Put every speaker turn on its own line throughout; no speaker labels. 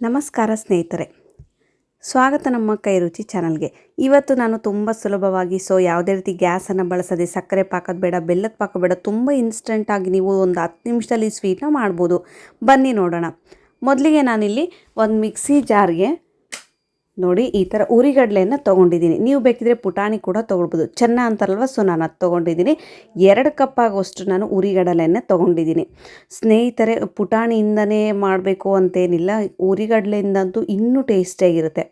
ನಮಸ್ಕಾರ ಸ್ನೇಹಿತರೆ, ಸ್ವಾಗತ ನಮ್ಮ ಕೈರುಚಿ ಚಾನಲ್ಗೆ. ಇವತ್ತು ನಾನು ತುಂಬ ಸುಲಭವಾಗಿ ಯಾವುದೇ ರೀತಿ ಗ್ಯಾಸನ್ನು ಬಳಸದೆ, ಸಕ್ಕರೆ ಪಾಕದ ಬೇಡ, ಬೆಲ್ಲದ ಪಾಕ ಬೇಡ, ತುಂಬ ಇನ್ಸ್ಟೆಂಟಾಗಿ ನೀವು ಒಂದು 10 ನಿಮಿಷದಲ್ಲಿ ಸ್ವೀಟ್ನ ಮಾಡ್ಬೋದು. ಬನ್ನಿ ನೋಡೋಣ. ಮೊದಲಿಗೆ ನಾನಿಲ್ಲಿ ಒಂದು ಮಿಕ್ಸಿ ಜಾರ್ಗೆ ನೋಡಿ ಈ ಥರ ಉರಿಗಡಲೆಯನ್ನು ತೊಗೊಂಡಿದ್ದೀನಿ. ನೀವು ಬೇಕಿದ್ರೆ ಪುಟಾಣಿ ಕೂಡ ತೊಗೊಳ್ಬೋದು. ಚೆನ್ನ ಅಂತಾರಲ್ವ, ಸೊ ನಾನು ಅದು ತೊಗೊಂಡಿದ್ದೀನಿ. 2 ಕಪ್ ಆಗುವಷ್ಟು ನಾನು ಉರಿಗಡಲೆಯನ್ನು ತೊಗೊಂಡಿದ್ದೀನಿ. ಸ್ನೇಹಿತರೆ, ಪುಟಾಣಿಯಿಂದನೇ ಮಾಡಬೇಕು ಅಂತೇನಿಲ್ಲ, ಉರಿಗಡಲೆಯಿಂದಂತೂ ಇನ್ನೂ ಟೇಸ್ಟಿಯಾಗಿರುತ್ತೆ.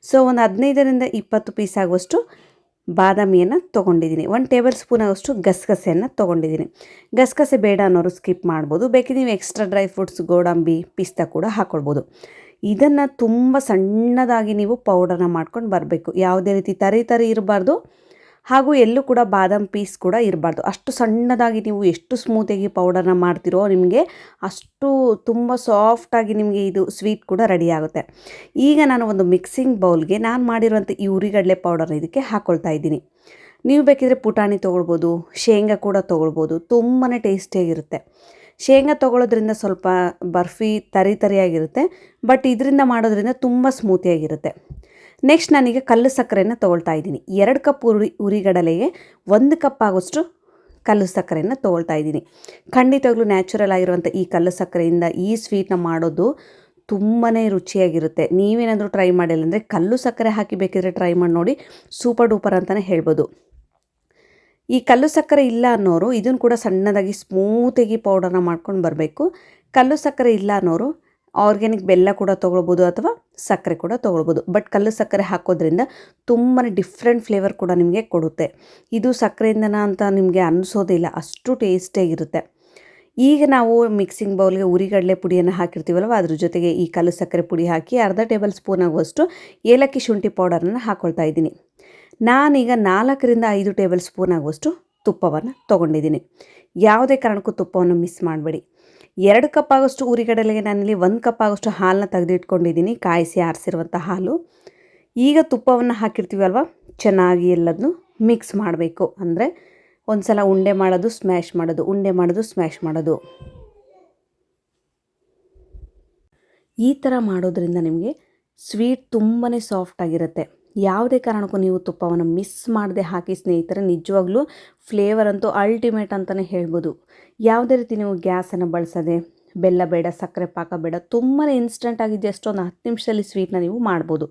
ಸೊ ಒಂದು 15ರಿಂದ 20 ಪೀಸ್ ಆಗುವಷ್ಟು ಬಾದಾಮಿಯನ್ನು ತೊಗೊಂಡಿದ್ದೀನಿ. 1 ಟೇಬಲ್ ಸ್ಪೂನ್ ಆಗುವಷ್ಟು ಗಸಗಸೆಯನ್ನು ತೊಗೊಂಡಿದ್ದೀನಿ. ಗಸಗಸೆ ಬೇಡ ಅನ್ನೋರು ಸ್ಕಿಪ್ ಮಾಡ್ಬೋದು. ಬೇಕಿದ್ರೆ ನೀವು ಎಕ್ಸ್ಟ್ರಾ ಡ್ರೈ ಫ್ರೂಟ್ಸ್, ಗೋಡಂಬಿ, ಪಿಸ್ತಾ ಕೂಡ ಹಾಕ್ಕೊಳ್ಬೋದು. ಇದನ್ನು ತುಂಬ ಸಣ್ಣದಾಗಿ ನೀವು ಪೌಡರ್ನ ಮಾಡ್ಕೊಂಡು ಬರಬೇಕು. ಯಾವುದೇ ರೀತಿ ತರಿ ಇರಬಾರ್ದು, ಹಾಗೂ ಎಲ್ಲೂ ಕೂಡ ಬಾದಾಮ್ ಪೀಸ್ ಕೂಡ ಇರಬಾರ್ದು. ಅಷ್ಟು ಸಣ್ಣದಾಗಿ ನೀವು ಎಷ್ಟು ಸ್ಮೂತಾಗಿ ಪೌಡರ್ನ ಮಾಡ್ತಿರೋ ನಿಮಗೆ ಅಷ್ಟು ತುಂಬ ಸಾಫ್ಟಾಗಿ ನಿಮಗೆ ಇದು ಸ್ವೀಟ್ ಕೂಡ ರೆಡಿ ಆಗುತ್ತೆ. ಈಗ ನಾನು ಒಂದು ಮಿಕ್ಸಿಂಗ್ ಬೌಲ್ಗೆ ನಾನು ಮಾಡಿರುವಂಥ ಈ ಉರಿಗಡಲೆ ಪೌಡರ್ನ ಇದಕ್ಕೆ ಹಾಕ್ಕೊಳ್ತಾ ಇದ್ದೀನಿ. ನೀವು ಬೇಕಿದ್ರೆ ಪುಟಾಣಿ ತೊಗೊಳ್ಬೋದು, ಶೇಂಗಾ ಕೂಡ ತೊಗೊಳ್ಬೋದು. ತುಂಬಾ ಟೇಸ್ಟಿಯಾಗಿರುತ್ತೆ. ಶೇಂಗಾ ತೊಗೊಳ್ಳೋದ್ರಿಂದ ಸ್ವಲ್ಪ ಬರ್ಫಿ ತರಿಯಾಗಿರುತ್ತೆ, ಬಟ್ ಇದರಿಂದ ಮಾಡೋದ್ರಿಂದ ತುಂಬ ಸ್ಮೂತಿಯಾಗಿರುತ್ತೆ. ನೆಕ್ಸ್ಟ್ ನಾನೀಗ ಕಲ್ಲು ಸಕ್ಕರೆಯನ್ನು ತೊಗೊಳ್ತಾ ಇದ್ದೀನಿ. 2 ಕಪ್ ಉರಿಗಡಲೆಗೆ 1 ಕಪ್ ಆಗೋಷ್ಟು ಕಲ್ಲು ಸಕ್ಕರೆಯನ್ನು ತೊಗೊಳ್ತಾ ಇದ್ದೀನಿ. ಖಂಡಿತವಾಗ್ಲೂ ನ್ಯಾಚುರಲ್ ಆಗಿರುವಂಥ ಈ ಕಲ್ಲು ಸಕ್ಕರೆಯಿಂದ ಈ ಸ್ವೀಟ್ನ ಮಾಡೋದು ತುಂಬಾ ರುಚಿಯಾಗಿರುತ್ತೆ. ನೀವೇನಾದರೂ ಟ್ರೈ ಮಾಡಿಲ್ಲ ಅಂದರೆ ಕಲ್ಲು ಸಕ್ಕರೆ ಹಾಕಿ ಬೇಕಿದ್ರೆ ಟ್ರೈ ಮಾಡಿ ನೋಡಿ, ಸೂಪರ್ ಡೂಪರ್ ಅಂತಲೇ ಹೇಳ್ಬೋದು. ಈ ಕಲ್ಲು ಸಕ್ಕರೆ ಇಲ್ಲ ಅನ್ನೋರು ಇದನ್ನು ಕೂಡ ಸಣ್ಣದಾಗಿ ಸ್ಮೂತಾಗಿ ಪೌಡರ್ನ ಮಾಡ್ಕೊಂಡು ಬರಬೇಕು. ಕಲ್ಲು ಸಕ್ಕರೆ ಇಲ್ಲ ಅನ್ನೋರು ಆರ್ಗ್ಯಾನಿಕ್ ಬೆಲ್ಲ ಕೂಡ ತೊಗೊಳ್ಬೋದು, ಅಥವಾ ಸಕ್ಕರೆ ಕೂಡ ತೊಗೊಳ್ಬೋದು. ಬಟ್ ಕಲ್ಲು ಸಕ್ಕರೆ ಹಾಕೋದ್ರಿಂದ ತುಂಬಾ ಡಿಫ್ರೆಂಟ್ ಫ್ಲೇವರ್ ಕೂಡ ನಿಮಗೆ ಕೊಡುತ್ತೆ. ಇದು ಸಕ್ಕರೆಯಿಂದನ ಅಂತ ನಿಮಗೆ ಅನಿಸೋದಿಲ್ಲ, ಅಷ್ಟು ಟೇಸ್ಟಿಯಾಗಿರುತ್ತೆ. ಈಗ ನಾವು ಮಿಕ್ಸಿಂಗ್ ಬೌಲ್ಗೆ ಉರಿಗಡಲೆ ಪುಡಿಯನ್ನು ಹಾಕಿರ್ತೀವಲ್ವ, ಅದ್ರ ಜೊತೆಗೆ ಈ ಕಲ್ಲು ಸಕ್ಕರೆ ಪುಡಿ ಹಾಕಿ ಅರ್ಧ ಟೇಬಲ್ ಸ್ಪೂನ್ ಆಗುವಷ್ಟು ಏಲಕ್ಕಿ ಶುಂಠಿ ಪೌಡರನ್ನು ಹಾಕ್ಕೊಳ್ತಾ ಇದ್ದೀನಿ. ನಾನೀಗ 4ರಿಂದ 5 ಟೇಬಲ್ ಸ್ಪೂನ್ ಆಗುವಷ್ಟು ತುಪ್ಪವನ್ನು ತೊಗೊಂಡಿದ್ದೀನಿ. ಯಾವುದೇ ಕಾರಣಕ್ಕೂ ತುಪ್ಪವನ್ನು ಮಿಸ್ ಮಾಡಬೇಡಿ. 2 ಕಪ್ ಆಗೋಷ್ಟು ಉರಿಗಡಲೆಗೆ ನಾನಿಲ್ಲಿ 1 ಕಪ್ ಆಗೋಷ್ಟು ಹಾಲನ್ನ ತೆಗೆದಿಟ್ಕೊಂಡಿದ್ದೀನಿ, ಕಾಯಿಸಿ ಆರಿಸಿರುವಂಥ ಹಾಲು. ಈಗ ತುಪ್ಪವನ್ನು ಹಾಕಿರ್ತೀವಲ್ವ, ಚೆನ್ನಾಗಿ ಎಲ್ಲದನ್ನು ಮಿಕ್ಸ್ ಮಾಡಬೇಕು. ಅಂದರೆ ಒಂದು ಸಲ ಉಂಡೆ ಮಾಡೋದು, ಸ್ಮ್ಯಾಶ್ ಮಾಡೋದು, ಉಂಡೆ ಮಾಡೋದು, ಸ್ಮ್ಯಾಶ್ ಮಾಡೋದು. ಈ ಥರ ಮಾಡೋದ್ರಿಂದ ನಿಮಗೆ ಸ್ವೀಟ್ ತುಂಬಾ ಸಾಫ್ಟಾಗಿರುತ್ತೆ. ಯಾವುದೇ ಕಾರಣಕ್ಕೂ ನೀವು ತುಪ್ಪವನ್ನು ಮಿಸ್ ಮಾಡದೆ ಹಾಕಿ ಸ್ನೇಹಿತರೆ. ನಿಜವಾಗ್ಲೂ ಫ್ಲೇವರ್ ಅಂತೂ ಅಲ್ಟಿಮೇಟ್ ಅಂತಲೇ ಹೇಳ್ಬೋದು. ಯಾವುದೇ ರೀತಿ ನೀವು ಗ್ಯಾಸನ್ನು ಬಳಸದೆ, ಬೆಲ್ಲ ಬೇಡ, ಸಕ್ಕರೆ ಪಾಕ ಬೇಡ, ತುಂಬಾ ಇನ್ಸ್ಟೆಂಟಾಗಿ ಜಸ್ಟ್ ಒಂದು 10 ನಿಮಿಷದಲ್ಲಿ ಸ್ವೀಟ್ನ ನೀವು ಮಾಡ್ಬೋದು.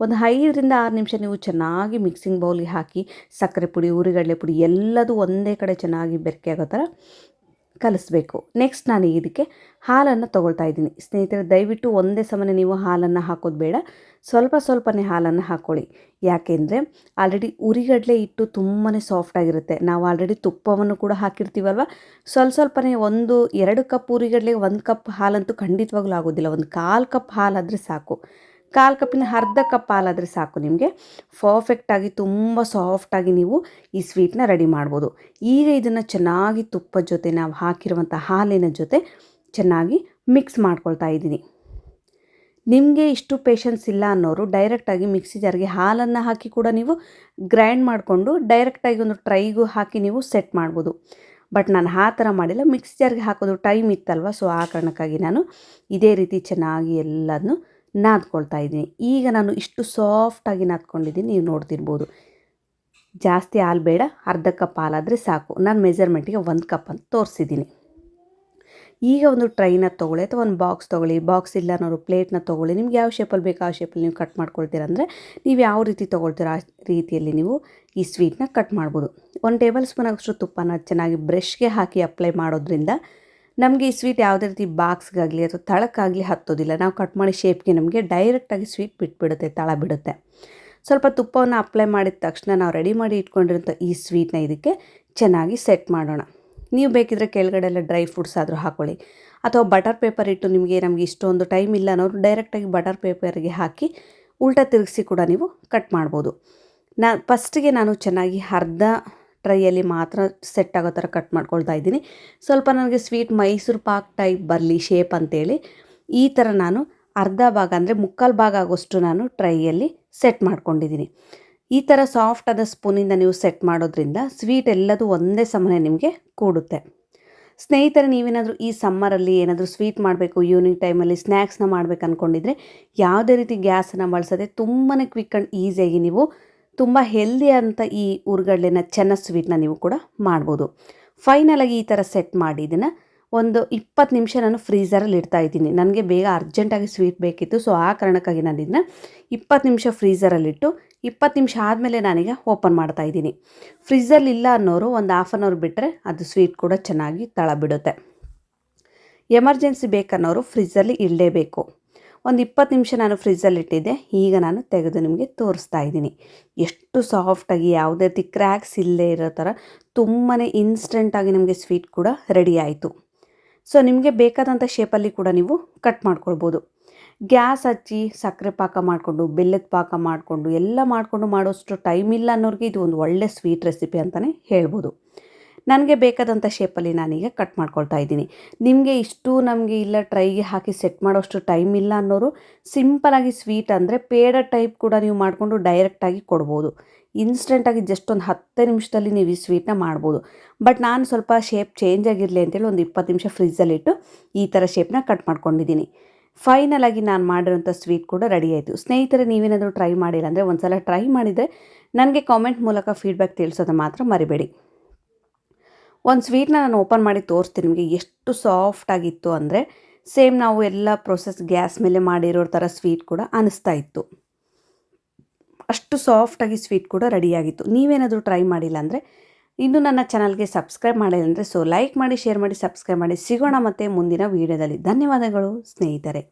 ಒಂದು 5ರಿಂದ 6 ನಿಮಿಷ ನೀವು ಚೆನ್ನಾಗಿ ಮಿಕ್ಸಿಂಗ್ ಬೌಲ್ಗೆ ಹಾಕಿ ಸಕ್ಕರೆ ಪುಡಿ, ಉರಿಗಡಲೆ ಪುಡಿ ಎಲ್ಲದೂ ಒಂದೇ ಕಡೆ ಚೆನ್ನಾಗಿ ಬೆರಕೆ ಆಗೋ ಥರ ಕಲಿಸ್ಬೇಕು. ನೆಕ್ಸ್ಟ್ ನಾನು ಇದಕ್ಕೆ ಹಾಲನ್ನು ತೊಗೊಳ್ತಾ ಇದ್ದೀನಿ. ಸ್ನೇಹಿತರೆ, ದಯವಿಟ್ಟು ಒಂದೇ ಸಮನೆ ನೀವು ಹಾಲನ್ನು ಹಾಕೋದು ಬೇಡ, ಸ್ವಲ್ಪನೇ ಹಾಲನ್ನು ಹಾಕ್ಕೊಳ್ಳಿ. ಯಾಕೆಂದರೆ ಆಲ್ರೆಡಿ ಉರಿಗಡಲೆ ಹಿಟ್ಟು ತುಂಬಾ ಸಾಫ್ಟಾಗಿರುತ್ತೆ. ನಾವು ಆಲ್ರೆಡಿ ತುಪ್ಪವನ್ನು ಕೂಡ ಹಾಕಿರ್ತೀವಲ್ವ, ಸ್ವಲ್ಪನೇ 1-2 ಕಪ್ ಉರಿಗಡಲೆಗೆ 1 ಕಪ್ ಹಾಲಂತೂ ಖಂಡಿತವಾಗ್ಲೂ ಆಗೋದಿಲ್ಲ. ಒಂದು 1/4 ಕಪ್ ಹಾಲಾದರೆ ಸಾಕು. 1/4 ಕಪ್ಪಿನ ಅರ್ಧ ಕಪ್ ಹಾಲಾದರೆ ಸಾಕು. ನಿಮಗೆ ಪರ್ಫೆಕ್ಟಾಗಿ ತುಂಬ ಸಾಫ್ಟಾಗಿ ನೀವು ಈ ಸ್ವೀಟ್ನ ರೆಡಿ ಮಾಡ್ಬೋದು. ಈಗ ಇದನ್ನು ಚೆನ್ನಾಗಿ ತುಪ್ಪದ ಜೊತೆ, ನಾವು ಹಾಕಿರುವಂಥ ಹಾಲಿನ ಜೊತೆ ಚೆನ್ನಾಗಿ ಮಿಕ್ಸ್ ಮಾಡ್ಕೊಳ್ತಾ ಇದ್ದೀನಿ. ನಿಮಗೆ ಇಷ್ಟು ಪೇಷನ್ಸ್ ಇಲ್ಲ ಅನ್ನೋರು ಡೈರೆಕ್ಟಾಗಿ ಮಿಕ್ಸಿ ಜಾರ್ಗೆ ಹಾಲನ್ನು ಹಾಕಿ ಕೂಡ ನೀವು ಗ್ರೈಂಡ್ ಮಾಡಿಕೊಂಡು ಡೈರೆಕ್ಟಾಗಿ ಒಂದು ಟ್ರೈಗೂ ಹಾಕಿ ನೀವು ಸೆಟ್ ಮಾಡ್ಬೋದು. ಬಟ್ ನಾನು ಆ ಥರ ಮಾಡಿಲ್ಲ. ಮಿಕ್ಸಿ ಜಾರ್ಗೆ ಹಾಕೋದು ಟೈಮ್ ಇತ್ತಲ್ವ, ಸೊ ಆ ಕಾರಣಕ್ಕಾಗಿ ನಾನು ಇದೇ ರೀತಿ ಚೆನ್ನಾಗಿ ಎಲ್ಲದನ್ನು ನಾದ್ಕೊಳ್ತಾ ಇದ್ದೀನಿ. ಈಗ ನಾನು ಇಷ್ಟು ಸಾಫ್ಟಾಗಿ ನಾದ್ಕೊಂಡಿದ್ದೀನಿ, ನೀವು ನೋಡ್ತಿರ್ಬೋದು. ಜಾಸ್ತಿ ಹಾಲು ಬೇಡ, ಅರ್ಧ ಕಪ್ ಹಾಲಾದರೆ ಸಾಕು. ನಾನು ಮೆಜರ್ಮೆಂಟಿಗೆ 1 ಕಪ್ ಅಂತ ತೋರಿಸಿದ್ದೀನಿ. ಈಗ ಒಂದು ಟ್ರೈನ ತೊಗೊಳ್ಳಿ, ಅಥವಾ ಒಂದು ಬಾಕ್ಸ್ ತೊಗೊಳ್ಳಿ. ಬಾಕ್ಸ್ ಇಲ್ಲ ಅನ್ನೋರು ಪ್ಲೇಟ್ನ ತೊಗೊಳ್ಳಿ. ನಿಮ್ಗೆ ಯಾವ ಶೇಪಲ್ಲಿ ಬೇಕೋ ಆ ಶೇಪಲ್ಲಿ ನೀವು ಕಟ್ ಮಾಡ್ಕೊಳ್ತೀರ. ಅಂದರೆ ನೀವು ಯಾವ ರೀತಿ ತೊಗೊಳ್ತೀರೋ ಆ ರೀತಿಯಲ್ಲಿ ನೀವು ಈ ಸ್ವೀಟ್ನ ಕಟ್ ಮಾಡ್ಬೋದು. 1 ಟೇಬಲ್ ಸ್ಪೂನ್ ಆಗೋಷ್ಟು ತುಪ್ಪನ ಚೆನ್ನಾಗಿ ಬ್ರಷ್ಗೆ ಹಾಕಿ ಅಪ್ಲೈ ಮಾಡೋದ್ರಿಂದ ನಮಗೆ ಈ ಸ್ವೀಟ್ ಯಾವುದೇ ರೀತಿ ಬಾಕ್ಸ್ಗಾಗಲಿ ಅಥವಾ ತಳಕ್ಕಾಗಲಿ ಹತ್ತೋದಿಲ್ಲ. ನಾವು ಕಟ್ ಮಾಡಿ ಶೇಪ್ಗೆ ನಮಗೆ ಡೈರೆಕ್ಟಾಗಿ ಸ್ವೀಟ್ ಬಿಟ್ಬಿಡುತ್ತೆ, ತಳ ಬಿಡುತ್ತೆ. ಸ್ವಲ್ಪ ತುಪ್ಪವನ್ನು ಅಪ್ಲೈ ಮಾಡಿದ ತಕ್ಷಣ ನಾವು ರೆಡಿ ಮಾಡಿ ಇಟ್ಕೊಂಡಿರೋಂಥ ಈ ಸ್ವೀಟ್ನ ಇದಕ್ಕೆ ಚೆನ್ನಾಗಿ ಸೆಟ್ ಮಾಡೋಣ. ನೀವು ಬೇಕಿದ್ರೆ ಕೆಳಗಡೆ ಎಲ್ಲ ಡ್ರೈ ಫ್ರೂಟ್ಸ್ ಆದರೂ ಹಾಕ್ಕೊಳ್ಳಿ, ಅಥವಾ ಬಟರ್ ಪೇಪರ್ ಇಟ್ಟು ನಮಗೆ ಇಷ್ಟೊಂದು ಟೈಮ್ ಇಲ್ಲ ಅನ್ನೋರು ಡೈರೆಕ್ಟಾಗಿ ಬಟರ್ ಪೇಪರ್ಗೆ ಹಾಕಿ ಉಲ್ಟಾ ತಿರುಗಿಸಿ ಕೂಡ ನೀವು ಕಟ್ ಮಾಡ್ಬೋದು. ಫಸ್ಟಿಗೆ ನಾನು ಚೆನ್ನಾಗಿ ಅರ್ಧ ಟ್ರೈಯಲ್ಲಿ ಮಾತ್ರ ಸೆಟ್ ಆಗೋ ಥರ ಕಟ್ ಮಾಡ್ಕೊಳ್ತಾ ಇದ್ದೀನಿ. ಸ್ವಲ್ಪ ನನಗೆ ಸ್ವೀಟ್ ಮೈಸೂರು ಪಾಕ್ ಟೈಪ್ ಬರಲಿ ಶೇಪ್ ಅಂತೇಳಿ ಈ ಥರ ನಾನು ಅರ್ಧ ಭಾಗ, ಅಂದರೆ 3/4 ಭಾಗ ಆಗೋಷ್ಟು ನಾನು ಟ್ರೈಯಲ್ಲಿ ಸೆಟ್ ಮಾಡ್ಕೊಂಡಿದ್ದೀನಿ. ಈ ಥರ ಸಾಫ್ಟಾದ ಸ್ಪೂನಿಂದ ನೀವು ಸೆಟ್ ಮಾಡೋದ್ರಿಂದ ಸ್ವೀಟ್ ಎಲ್ಲದೂ ಒಂದೇ ಸಮನೆ ನಿಮಗೆ ಕೂಡುತ್ತೆ. ಸ್ನೇಹಿತರೆ, ನೀವೇನಾದರೂ ಈ ಸಮ್ಮರಲ್ಲಿ ಏನಾದರೂ ಸ್ವೀಟ್ ಮಾಡಬೇಕು, ಈವ್ನಿಂಗ್ ಟೈಮಲ್ಲಿ ಸ್ನ್ಯಾಕ್ಸ್ನ ಮಾಡಬೇಕು ಅಂದ್ಕೊಂಡಿದ್ರೆ ಯಾವುದೇ ರೀತಿ ಗ್ಯಾಸನ್ನು ಬಳಸದೆ ತುಂಬಾ ಕ್ವಿಕ್ ಆ್ಯಂಡ್ ಈಸಿಯಾಗಿ ನೀವು ತುಂಬ ಹೆಲ್ದಿ ಅಂತ ಈ ಹುರ್ಗಡ್ಲೆನ ಚೆನ್ನ ಸ್ವೀಟ್ನ ನೀವು ಕೂಡ ಮಾಡ್ಬೋದು. ಫೈನಲಾಗಿ ಈ ಥರ ಸೆಟ್ ಮಾಡಿ ಇದನ್ನು ಒಂದು 20 ನಿಮಿಷ ನಾನು ಫ್ರೀಝರಲ್ಲಿ ಇಡ್ತಾ ಇದ್ದೀನಿ. ನನಗೆ ಬೇಗ ಅರ್ಜೆಂಟಾಗಿ ಸ್ವೀಟ್ ಬೇಕಿತ್ತು, ಸೊ ಆ ಕಾರಣಕ್ಕಾಗಿ ನಾನು ಇದನ್ನ 20 ನಿಮಿಷ ಫ್ರೀಝರಲ್ಲಿಟ್ಟು 20 ನಿಮಿಷ ಆದಮೇಲೆ ನಾನೀಗ ಓಪನ್ ಮಾಡ್ತಾ ಇದ್ದೀನಿ. ಫ್ರಿಜ್ಜಲ್ಲಿ ಇಲ್ಲ ಅನ್ನೋರು ಒಂದು ಹಾಫ್ ಆನ್ ಅವರ್ ಬಿಟ್ಟರೆ ಅದು ಸ್ವೀಟ್ ಕೂಡ ಚೆನ್ನಾಗಿ ತಳ ಬಿಡುತ್ತೆ. ಎಮರ್ಜೆನ್ಸಿ ಬೇಕನ್ನೋರು ಫ್ರಿಜ್ಜಲ್ಲಿ ಇಡಲೇಬೇಕು. ಒಂದು 20 ನಿಮಿಷ ನಾನು ಫ್ರಿಜ್ಜಲ್ಲಿ ಇಟ್ಟಿದ್ದೆ. ಈಗ ನಾನು ತೆಗೆದು ನಿಮಗೆ ತೋರಿಸ್ತಾ ಇದ್ದೀನಿ. ಎಷ್ಟು ಸಾಫ್ಟಾಗಿ ಯಾವುದೇ ರೀತಿ ಕ್ರ್ಯಾಕ್ಸ್ ಇಲ್ಲೇ ಇರೋ ಥರ ತುಂಬಾ ಇನ್ಸ್ಟೆಂಟಾಗಿ ನಮಗೆ ಸ್ವೀಟ್ ಕೂಡ ರೆಡಿ ಆಯಿತು. ಸೊ ನಿಮಗೆ ಬೇಕಾದಂಥ ಶೇಪಲ್ಲಿ ಕೂಡ ನೀವು ಕಟ್ ಮಾಡ್ಕೊಳ್ಬೋದು. ಗ್ಯಾಸ್ ಹಚ್ಚಿ ಸಕ್ಕರೆ ಪಾಕ ಮಾಡಿಕೊಂಡು ಬೆಲ್ಲದ ಪಾಕ ಮಾಡಿಕೊಂಡು ಎಲ್ಲ ಮಾಡಿಕೊಂಡು ಮಾಡೋಷ್ಟು ಟೈಮ್ ಇಲ್ಲ ಅನ್ನೋರಿಗೆ ಇದು ಒಂದು ಒಳ್ಳೆ ಸ್ವೀಟ್ ರೆಸಿಪಿ ಅಂತಲೇ ಹೇಳ್ಬೋದು. ನನಗೆ ಬೇಕಾದಂಥ ಶೇಪಲ್ಲಿ ನಾನೀಗ ಕಟ್ ಮಾಡ್ಕೊಳ್ತಾ ಇದ್ದೀನಿ. ನಿಮಗೆ ಇಷ್ಟು ನಮಗೆ ಇಲ್ಲ ಟ್ರೈಗೆ ಹಾಕಿ ಸೆಟ್ ಮಾಡೋಷ್ಟು ಟೈಮ್ ಇಲ್ಲ ಅನ್ನೋರು ಸಿಂಪಲಾಗಿ ಸ್ವೀಟ್ ಅಂದರೆ ಪೇಡ ಟೈಪ್ ಕೂಡ ನೀವು ಮಾಡಿಕೊಂಡು ಡೈರೆಕ್ಟಾಗಿ ಕೊಡ್ಬೋದು. ಇನ್ಸ್ಟೆಂಟಾಗಿ ಜಸ್ಟ್ ಒಂದು 10 ನಿಮಿಷದಲ್ಲಿ ನೀವು ಈ ಸ್ವೀಟ್ನ ಮಾಡ್ಬೋದು. ಬಟ್ ನಾನು ಸ್ವಲ್ಪ ಶೇಪ್ ಚೇಂಜ್ ಆಗಿರಲಿ ಅಂತೇಳಿ ಒಂದು 20 ನಿಮಿಷ ಫ್ರಿಜ್ಜಲ್ಲಿಟ್ಟು ಈ ಥರ ಶೇಪ್ನ ಕಟ್ ಮಾಡ್ಕೊಂಡಿದ್ದೀನಿ. ಫೈನಲಾಗಿ ನಾನು ಮಾಡಿರೋಂಥ ಸ್ವೀಟ್ ಕೂಡ ರೆಡಿ ಆಯಿತು. ಸ್ನೇಹಿತರೆ, ನೀವೇನಾದರೂ ಟ್ರೈ ಮಾಡಿಲ್ಲ ಅಂದರೆ ಒಂದು ಸಲ ಟ್ರೈ ಮಾಡಿದರೆ ನನಗೆ ಕಾಮೆಂಟ್ ಮೂಲಕ ಫೀಡ್ಬ್ಯಾಕ್ ತಿಳಿಸೋದು ಮಾತ್ರ ಮರಿಬೇಡಿ. ಒಂದು ಸ್ವೀಟ್ನ ನಾನು ಓಪನ್ ಮಾಡಿ ತೋರಿಸ್ತೀನಿ ನಿಮಗೆ ಎಷ್ಟು ಸಾಫ್ಟಾಗಿತ್ತು ಅಂದರೆ ಸೇಮ್ ನಾವು ಎಲ್ಲ ಪ್ರೊಸೆಸ್ ಗ್ಯಾಸ್ ಮೇಲೆ ಮಾಡಿರೋ ಥರ ಸ್ವೀಟ್ ಕೂಡ ಅನಿಸ್ತಾ ಇತ್ತು. ಅಷ್ಟು ಸಾಫ್ಟಾಗಿ ಸ್ವೀಟ್ ಕೂಡ ರೆಡಿಯಾಗಿತ್ತು. ನೀವೇನಾದರೂ ಟ್ರೈ ಮಾಡಿಲ್ಲ ಅಂದರೆ ಇನ್ನೂ ನನ್ನ ಚಾನಲ್ಗೆ ಸಬ್ಸ್ಕ್ರೈಬ್ ಮಾಡಿಲ್ಲ ಅಂದರೆ ಲೈಕ್ ಮಾಡಿ, ಶೇರ್ ಮಾಡಿ, ಸಬ್ಸ್ಕ್ರೈಬ್ ಮಾಡಿ. ಸಿಗೋಣ ಮತ್ತೆ ಮುಂದಿನ ವೀಡಿಯೋದಲ್ಲಿ. ಧನ್ಯವಾದಗಳು ಸ್ನೇಹಿತರೆ.